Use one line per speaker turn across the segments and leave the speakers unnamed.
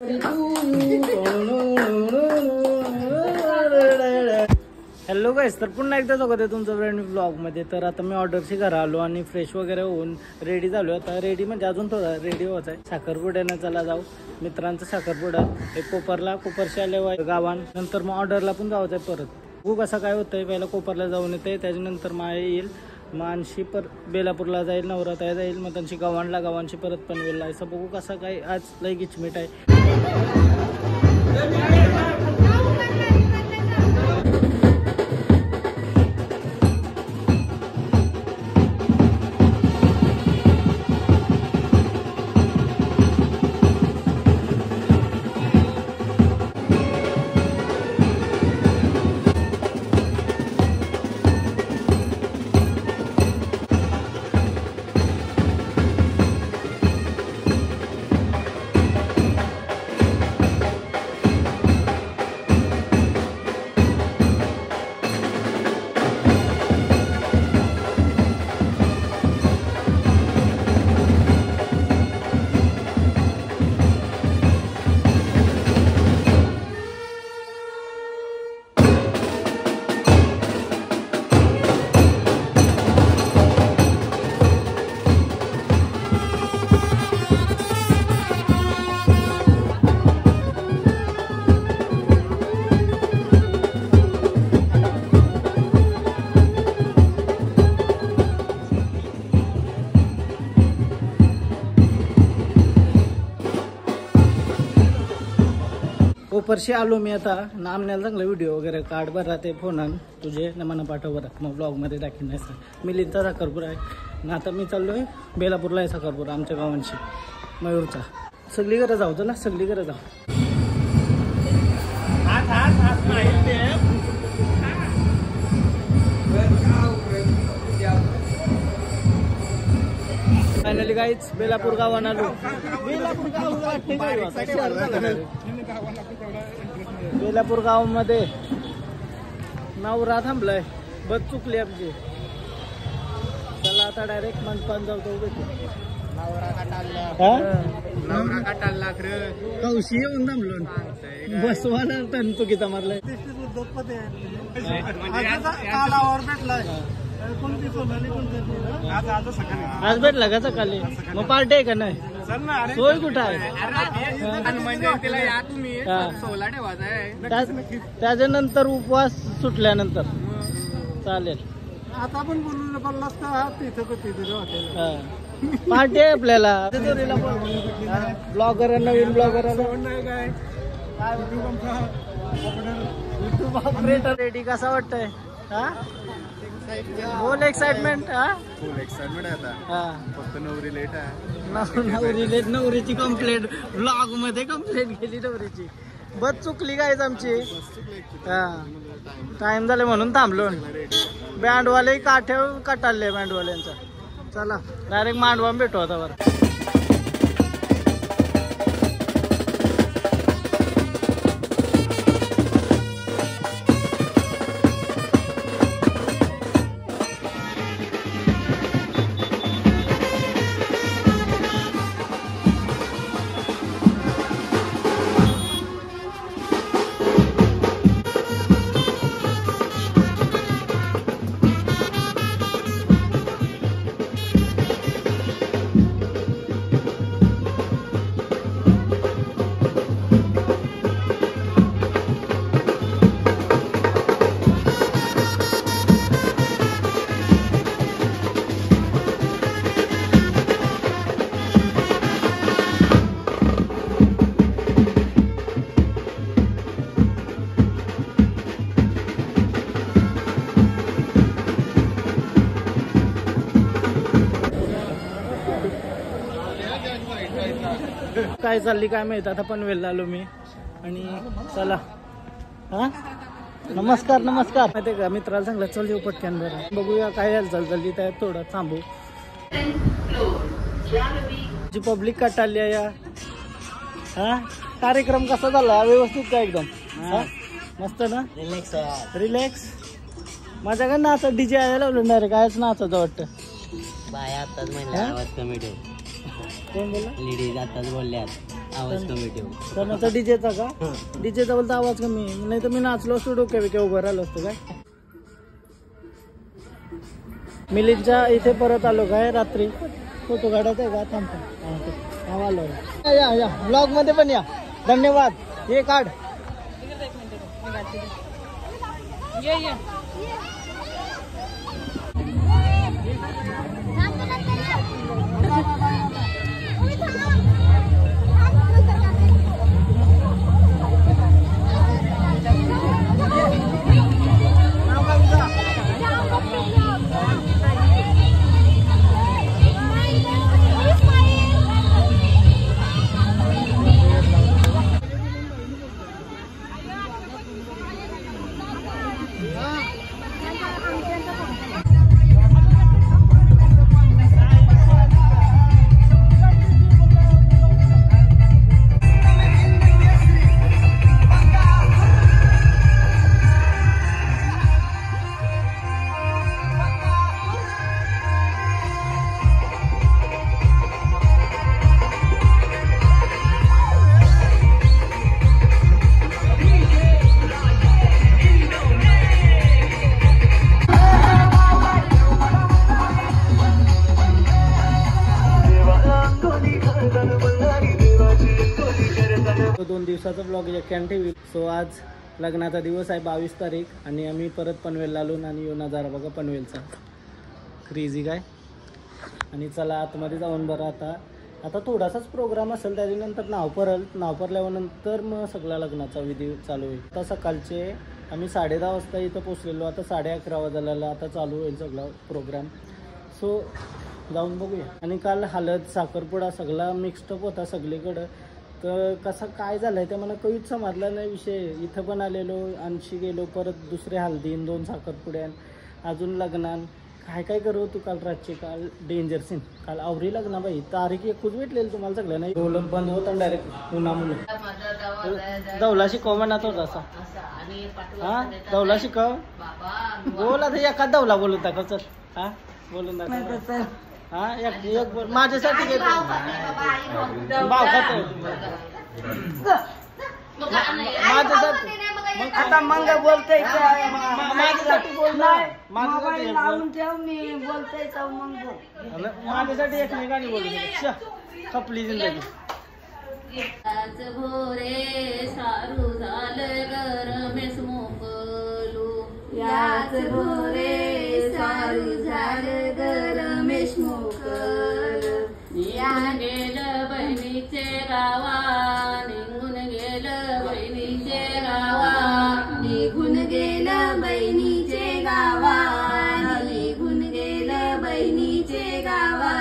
Hello गाईस, तर पुन्हा एकदा स्वागत आहे तुमचं ब्रँड ब्लॉगमध्ये. तर आता मी ऑर्डरची घरा आलो आणि फ्रेश वगैरे होऊन रेडी झालो. आता रेडी म्हणजे अजून थोडा रेडी व्हायचा आहे. साखरपुड्यानं चला जाऊ मित्रांचं साखरपुडा हे कोपरशी आले गावान. नंतर मग ऑर्डरला पण जायचं आहे परत. खूप असं काय होतंय, पहिला कोपरला जाऊन येते, त्याच्यानंतर मग येईल मानशी बेलापूरला जाईल, नवरात्र जाईल, मग त्यांची गावांशी परत पनवेलला. असं बघू कसं काय आज लई गिचमीट आहे. कोपरशी आलो मी. आता नामण्याला चांगला व्हिडिओ वगैरे काढ बरं ते फोनान तुझे नमन पाठव बरं, मग ब्लॉगमध्ये दाखवून नाही. मिलिंदचा साखरपुरा आहे ना. आता मी चाललोय बेलापूरला आहे साखरपुरा आमच्या गावांशी मयूरचा. सगळी घरं जाऊ चला, सगळी घरं जाऊ. फायनली गाईच बेलापूर गावान आलो. बेलापूर गावामध्ये नवरा थांबलाय, बस चुकली आमची. चला आता डायरेक्ट मंडपान जाऊ. कौशी येऊन थांबलो बसवाला टन चुकीचा मारलाय. आज भेटला का सकाळी? मग पार्टी आहे का नाही? सोय कुठं आहे? त्याच्यानंतर उपवास सुटल्यानंतर चालेल. आता पण बोलू पार्टी आहे आपल्याला. ब्लॉगर नवीन ब्लॉगर रेडी कसा वाटतंय? बोल एक्साइटमेंट.
फुल एक्साइटमेंट आहे आता. फक्त नवरी लेट आहे.
नवरी लेट, नवरीची कंप्लेंट ब्लॉग मध्ये कंप्लेंट केली नवरीची. बस चुकली कायच आमची. टाइम झाले म्हणून थांबलो. बँडवाले काठ्यावर कटाळले बँडवाल्यांचा. चला डायरेक्ट मांडवा भेटू आता बरं. काय चालली काय माहित. आता पनवेलला आलो मी आणि चला. नमस्कार माहिती का मित्राला सांगलं चल येऊ पटक्यान बरं, बघूया काय हालचाल चालली. त्या थोडं थांबू. जी पब्लिक कटाळली आहे या. कार्यक्रम कसा झाला? व्यवस्थित का? एकदम मस्त ना. रिलॅक्स माझ्या का नाचा डीजे यायला लावलं नाही रे. कायच नाचायचं वाटतं.
बाय आताच म्हणल्या आवाज कमी ठेव.
कोण बोला?
लेडीज आताच बोलल्यात आवाज कमी ठेव.
कोणाचा डीजेचा का? डीजेचा बोलता आवाज कमी, नाही तर मी नाचलो असतो डोक्या बिक्या उभं राहिलो असतो काय. मिलिंदच्या इथे परत आलो काय रात्री. फोटो काढायचा आहे का? थांबतो आलो. या ब्लॉग मध्ये पण या. धन्यवाद. हे काढ. दिवसाचा ब्लॉग कॅन ठेवी. सो आज लग्नाचा दिवस आहे 22 तारीख आणि आम्ही परत पनवेलला आलो आणि येऊ नजारा बघा पनवेलचा क्रेझी काय. आणि चला आतमध्ये जाऊन बरं आता थोडासाच प्रोग्राम असेल त्याच्यानंतर नाव परल्यानंतर मग सगळा लग्नाचा विधी चालू होईल. आता सकाळचे आम्ही 10:30 वाजता इथं पोचलेलो. आता 11:30 वाजलेला आता चालू होईल सगळा प्रोग्राम. सो जाऊन बघूया. आणि काल हळद साखरपुडा सगळा मिक्सअप होता सगळीकडं. तर कसं काय झालं आहे ते मला काहीच समजला नाही विषय. इथं पण आलेलो, आणशी गेलो, परत दुसरे हल्दीन 2 साखरपुड्यान अजून लग्नान काय करू तू. काल रातचे काल डेंजर सीन. काल आवरी लग्न बाई तारीख 21 भेटलेली तुम्हाला सगळं नाही. ढोल बंद होता डायरेक्ट उन्हामुळे. दौला शिकव म्हणत होता असा. हा दौला शिकव बोल. आता एखाद दौला बोलून दाखव. चल हा बोलून दाखव. हा एक बोल माझ्यासाठी घेतो. भाव खातो माझ्यासाठी. आता मंग बोलतोय माझ्यासाठी बोल ना. माझ्यासाठी लावून ठेव मी बोलतोय माझ्यासाठी एक गाणी बोलू खपली जिंदगी.
भोरे सारू झालं गरमेस मोकलू. याच भोरे सारू झालं गरमेश मोकल. या गेलं बहिणीचे गावा निघून गेलं बहिणीचे गावा. निघून गेलं बहिणीचे गावा. निघून गेलं बहिणीचे गावा.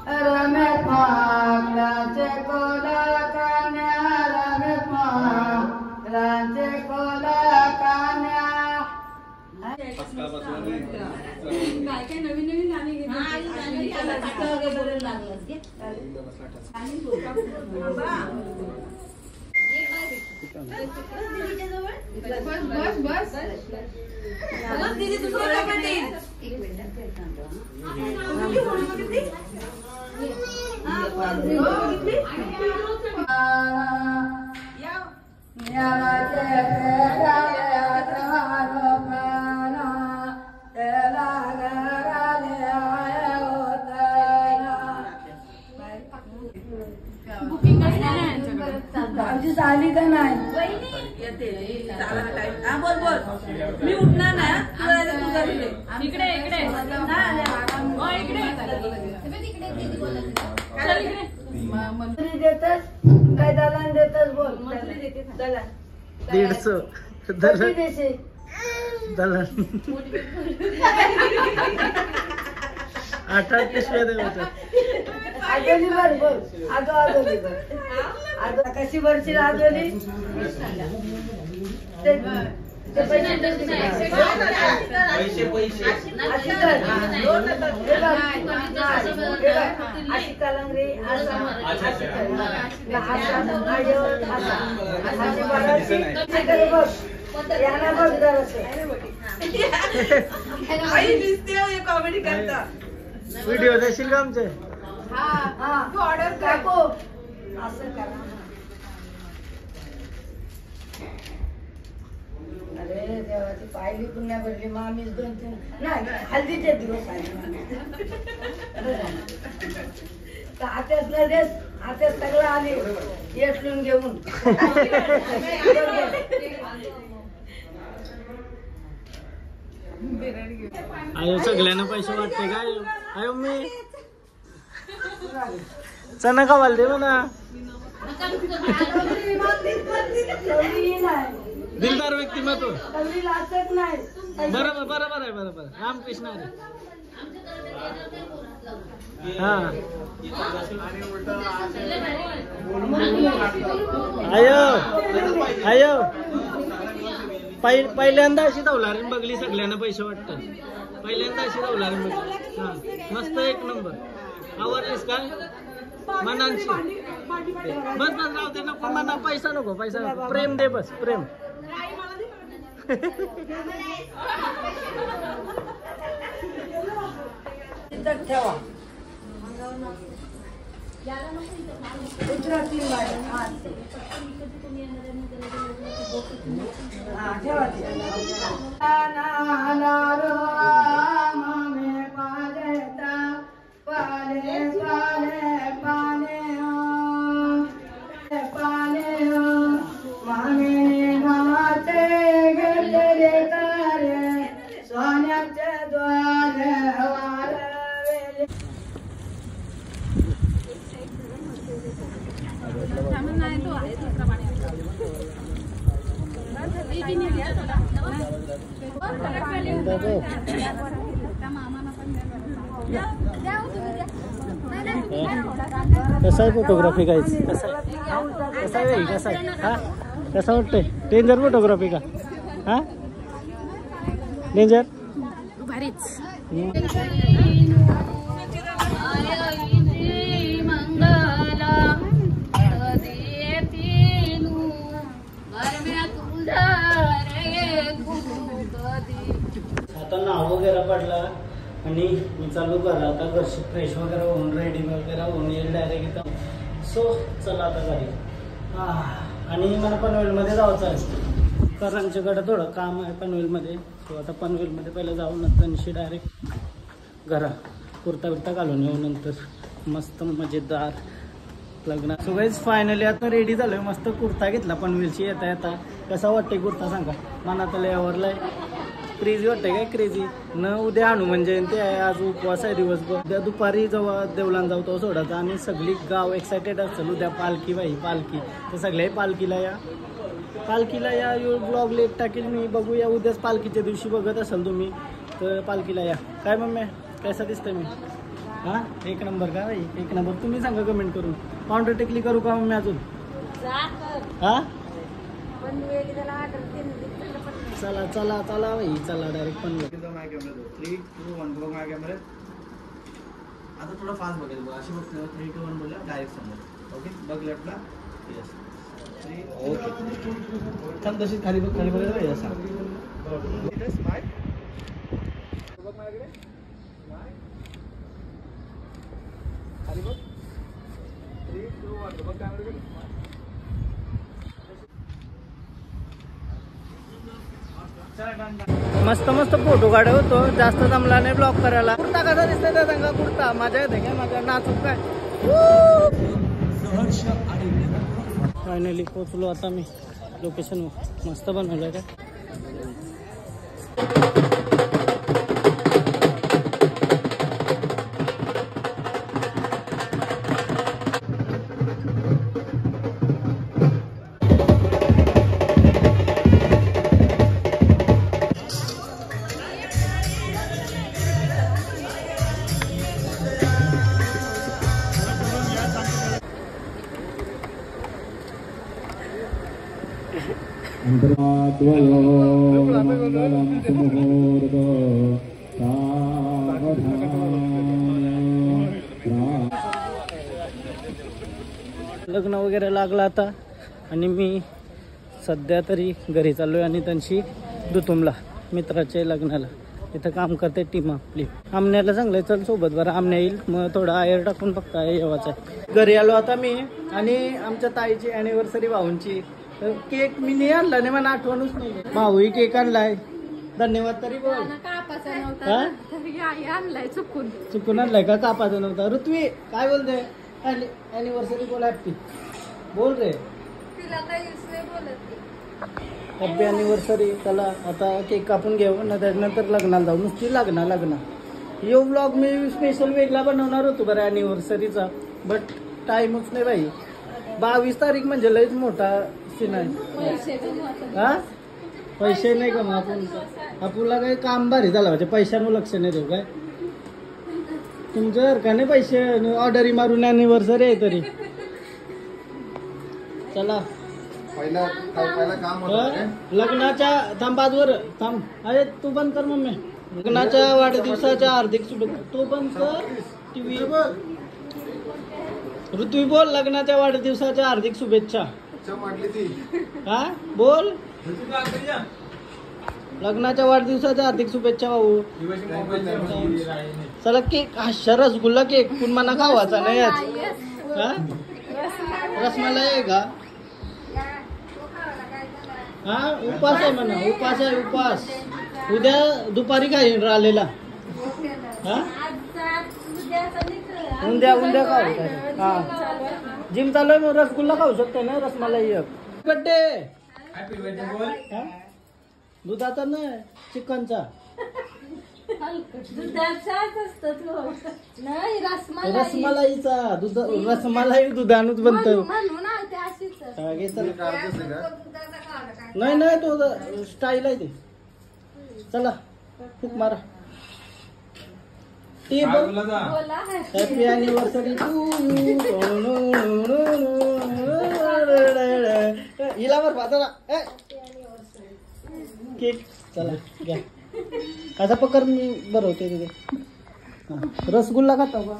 रमेश मागलाचे कोला कान्या. रमेश मागलाचे कोला कान्या. काय नवीन गाणी
झाली का नाही बोल बोल. मी उठणार ना इकडे इकडे मंत्री देतच काय दलान देतच बोल. दलान
150 दलान 8 पिशव्या देतात.
आजोली बर बोल. आजोली बर कशी वरची आजोली अशी कलंगरी याला बघ कॉमेडी करता.
व्हिडिओ देशील का आमचे?
ऑर्डर टाको
असं करा. अरे देवाची पाहिली पुण्या भरली मामीच 2-3 नाही हल्दीचे दिवस आले. आत्याच लगेच आत्याच सगळं आले येसून घेऊन.
आयो सगळ्यांना पैसे वाटते का आयो मी चना खावाल दे म्हणा. दिलदार व्यक्तिमत्व. बरोबर बरोबर आहे बरोबर. रामकृष्ण हरी. हा आयो आयो पहिल्यांदा अशी धावलारी बघली सगळ्यांना पैसे वाटतात. पहिल्यांदा अशी धावलारी बघली. हा मस्त 1 नंबर. आवडलीस काय मनांची बस बस राहू दे नको मना पैसा नको पैसा नको प्रेम दे बस प्रेम.
ठेवा
कसा आहे फोटोग्राफी काहीच कसा आहे कसा आहे हा कसा वाटतंय. डेंजर फोटोग्राफी का हा डेंजर
भारीच.
आता नाव वगैरे पडला आणि मी चालू करा आता घरची फ्रेश वगैरे होऊन रेडी वगैरे होऊन येईल डायरेक्ट इथं. सो चला आता घरी. आणि मला पनवेलमध्ये जायचं आहे. करांच्याकडे थोडं काम आहे पनवेलमध्ये. सो आता पनवेलमध्ये पहिलं जाऊन नंतर डायरेक्ट घरा कुर्ता बिर्ता घालून येऊ नंतर मस्त मजेदार लग्न. सो गाईज फायनली आता रेडी झालोय. मस्त कुर्ता घेतला पनवेलची येता येता. कसा वाटतंय कुर्ता सांगा. मनात लय आवडलाय. क्रेझी वाटतंय काय क्रेझी न. उद्या हनुमान जयंती आहे. आज उपवास आहे दिवसभर. उद्या दुपारी जेव्हा देवलान जाऊ तो सोडायचा आणि सगळी गाव एक्सायटेड असेल. उद्या पालखी बाई पालखी तर सगळे पालखीला या ब्लॉग लेट टाकेल मी. बघूया उद्याच पालखीच्या दिवशी बघत असाल तुम्ही तर पालखीला या. काय मम्मी कैसा दिसतंय मी. हां 1 नंबर का बाई 1 नंबर. तुम्ही सांगा कमेंट करून. काउंटर टेकली करू का मम्मी अजून. हां चला चला चला भाई चला डायरेक्ट पनवेल.
3, 2, 1 बघ माझ्या कॅमेऱ्यात. आता थोडं फास्ट बघेल बघ. अशी बघ 3, 2, 1 बोलला डायरेक्ट समोर. ओके बघ लेफ्टला. येस ओके थांब तशीच खाली बघ खाली बघायला पाहिजे असा. स्माइल बघ माझ्याकडे. स्माइल खाली बघ. 3, 2, 1 बघ कॅमेऱ्याकडे.
मस्त मस्त फोटो काढत होतो. जास्त जमला नाही ब्लॉग करायला. कुर्ता कसा दिसतोय त्या सांगा. कुर्ता माझ्या येते काय माझ्या नाचूक काय. फायनली पोचलो आता मी लोकेशन. मस्त बनवलं काय. लग्न वगैरे लागलं आता आणि मी सध्या तरी घरी चाललोय आणि त्यांची दुतुमला मित्राच्या लग्नाला. इथं काम करते टीम आपली. आमण्याला चांगलं चल सोबत बरं. आमण्या येईल मग थोडा आयर टाकून फक्त येवाचा. घरी आलो आता मी आणि आमच्या ताईची अॅनिव्हर्सरी भाऊंची. तर केक मी नाही आणला नाही, मला आठवणच नाही. भाऊही केक आणलाय, धन्यवाद तरी बोल.
कापाचा
हा?
नव्हता आणलाय चुकून.
चुकून आणलाय का? कापाचा नव्हता. ऋत्वी काय बोलते? अॅनिव्हर्सरी बोल. हॅपी बोल रे.
तिला काहीच नाही बोलत.
Happy anniversary. चला आता केक कापून घेऊ ना, त्यानंतर लग्नाला जाऊ. नुसती लग्न. यो ब्लॉग मी स्पेशल वेगळा बनवणार होतो बरं अॅनिव्हर्सरीचा, बट टाइमच नाही बाई. 22 तारीख म्हणजे लयच मोठा सीन आहे. हा पैसे नाही का मग आपल्याला काही काम भारी झालं म्हणजे पैशानं लक्ष नाही देऊ काय तुमचं का नाही. पैसे ऑर्डरी मारून अॅनिव्हर्सरी आहे तरी. चला
पहिला काम
लग्नाच्या थांबाजवर थांब. अरे तू बंद कर मम्मी. लग्नाच्या वाढदिवसाच्या हार्दिक शुभेच्छा. तू बंद कर टीव्ही. ऋतवी बोल. लग्नाच्या वाढदिवसाच्या हार्दिक शुभेच्छा. हा बोल. लग्नाच्या वाढदिवसाच्या हार्दिक शुभेच्छा भाऊ. चला केक. हा रसगुल्ला केक पण मला खावाचा नाही आज. हा रसमलाई आहे का? हा उपास आहे म्हणा. उपास. उद्या दुपारी काय राहिलेला. हा उद्या खाऊ. हा जिम चालू आहे, रसगुल्ला खाऊ शकते ना. रसमलाई. बर्थडे. दुधाचा नाही, चिकनचा. रसमलाईचा. रसमलाई दुधानच बनत. नाही तो स्टाईल आहे ते. चला फुक मारा. हॅपी अॅनिव्हर्सरी टू हिला बर चला केक. चला घ्या. कसा पकर मी बनवते तिथे. रसगुल्ला खाता का?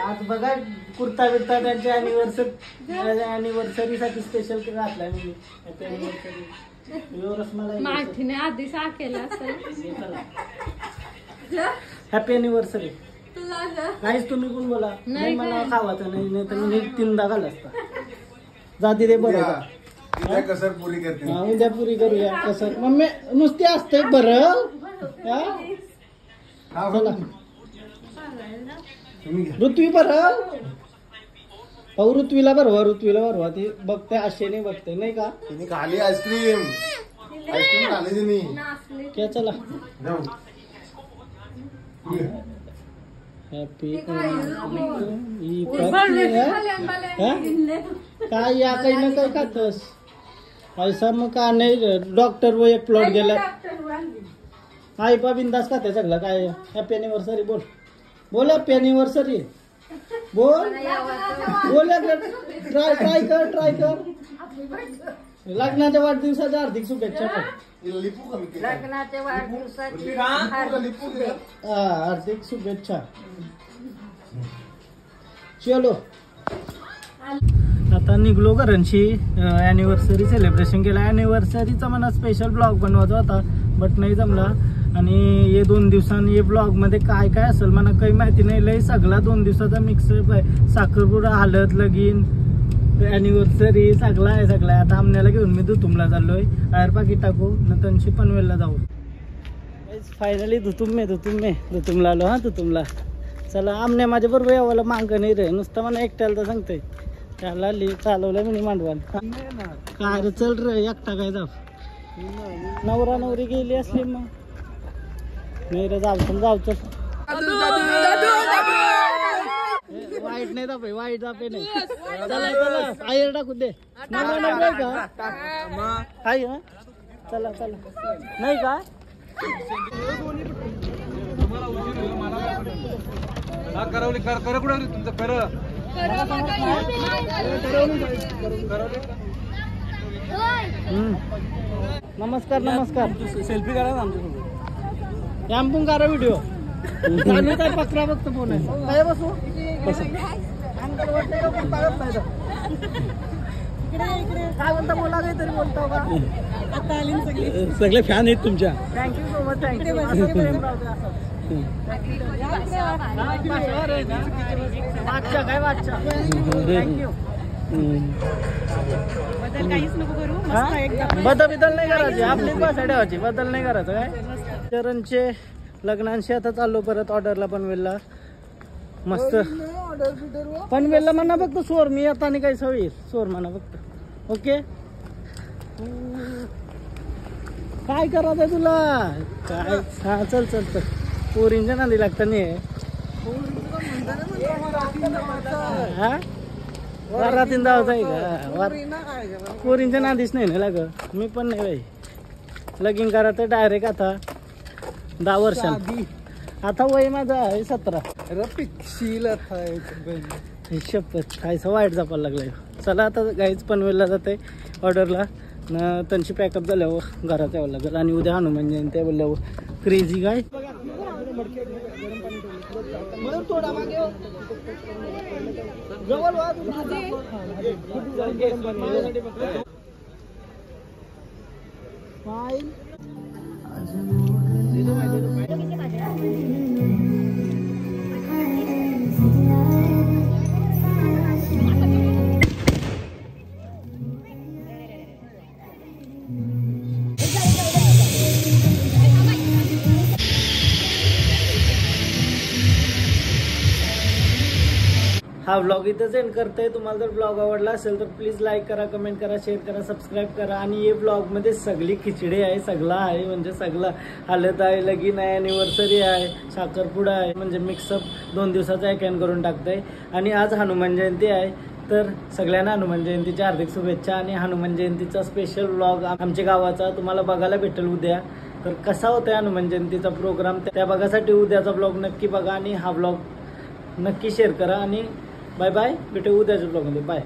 आज बघा कुर्ता बिर्ता त्यांच्या अॅनिव्हर्सरीसाठी स्पेशल घातलाय मी. Happy anniversary.
माठीने आधी केला
हॅपी अॅनिव्हर्सरी. काहीच तुम्ही पण बोला. नाही मला खावाचं नाही तर मी 3दा घाल असता. जाती रे बरं.
कसर पुरी करते.
उद्या पुरी करूया कसर. मम्मी नुसती असते बरं. चला ऋत्वी बरं. भाऊ ऋत्वीला बरवा. ती बघते आशेने बघते नाही का.
तिने खाली आईस्क्रीम खाली तिने.
क्या चला हॅपी काय या काही ना काही खातस पैसा मग का नाही. डॉक्टर व एक प्लॉट गेला. आई पा बिंदास खाते सगळं काय. हॅपी अॅनिव्हर्सरी बोल. हॅपी अॅनिव्हर्सरी बोल. ट्राय कर. लग्नाच्या वाढदिवसाच्या हार्दिक शुभेच्छा.
लग्नाच्या वाढदिवसाची
हार्दिक शुभेच्छा. चलो आता निघलो घरांशी. अॅनिव्हर्सरी सेलिब्रेशन केलं. अॅनिव्हर्सरीचा मला स्पेशल ब्लॉग बनवायचा होता बट नाही जमला. आणि हे 2 दिवसांनी हे ब्लॉग मध्ये काय काय असेल मला काही माहिती नाही. लय सगळा 2 दिवसाचा मिक्सअप आहे. साखरपुडा हळद लगीन अॅनिव्हर्सरी सगळा आहे. आता आमण्याला घेऊन मी दुतुमला चाललोय. आयर पाकिट टाकू नंतर पनवेलला जाऊ. फायनली दुतुमला आलो. हा दुतुमला. चला आमने माझ्या बरोबर यावाला मांग नाही रे. नुसतं मला एकट्याला तर सांगतोय. त्याला चालवलं मी मांडवान. काय रे चल रे एकटा काय जाऊ. नवरा नवरी गेली असली मग नाही रे. जाऊ चल. वाईट नाही दापे. वाईट दापे नाही. चला आयर टाकू दे. नाही का आई. चला नाही का. नमस्कार. सेल्फी करा ना आमच्यासोबत. यामपून करा व्हिडिओ. चालू काय पत्रा बघतो फोन आहे काय बसू. काय म्हणता बोला काहीतरी बोलतो का
सगळे फॅन आहेत तुमच्या.
थँक्यू सो मच थँक्यू वाचा काय वाचा थँक्यू बदल नाही करायची आपलीच भाषा ठेवायची बदल नाही करायचं काय. चरणचे लग्नांशी आता चाललो परत ऑर्डरला पनवेलला मस्त पनवेलला म्हणा फक्त सोर मी आता आणि काही सवयी सोर म्हणा फक्त ओके. काय करायचं तुला काय हा चल चल चल पोरींच्या नांदी लागता नाही हा वरातीन जावत आहे का पोरींच्या नांदीच नाही ना लाग मी पण नाही बाई लगीन करा तर डायरेक्ट आता 10 वर्षांनी आता वय माझं आहे 17 शपथ कायचं वाईट जपायला लागलाय. चला आता गाईच पनवेलला जाते ऑर्डरला न त्यांची पॅकअप झाल्यावर घरात यावं लागेल आणि उद्या हनुमान जयंती बोलल्यावर क्रेझी काय हा व्लॉग इथंच एंड करतोय. तुम्हाला जर व्लॉग आवडला असेल तर प्लीज लाईक करा कमेंट करा शेअर करा सबस्क्राईब करा. आणि हे व्लॉगमध्ये सगळी खिचडी आहे सगळं आहे म्हणजे सगळं हलत आहे लगीन आहे अॅनिव्हर्सरी आहे साखरपुडा आहे म्हणजे मिक्सअप 2 दिवसाचा एकॅन करून टाकतंय. आणि आज हनुमान जयंती आहे तर सगळ्यांना हनुमान जयंतीच्या हार्दिक शुभेच्छा. आणि हनुमान जयंतीचा स्पेशल व्लॉग आमच्या गावाचा तुम्हाला बघायला भेटेल उद्या. तर कसा होता हनुमान जयंतीचा प्रोग्राम त्या बघासाठी उद्याचा व्लॉग नक्की बघा आणि हा व्लॉग नक्की शेअर करा. आणि बाय बाय भेटू उद्याच्या ब्लॉगमध्ये बाय.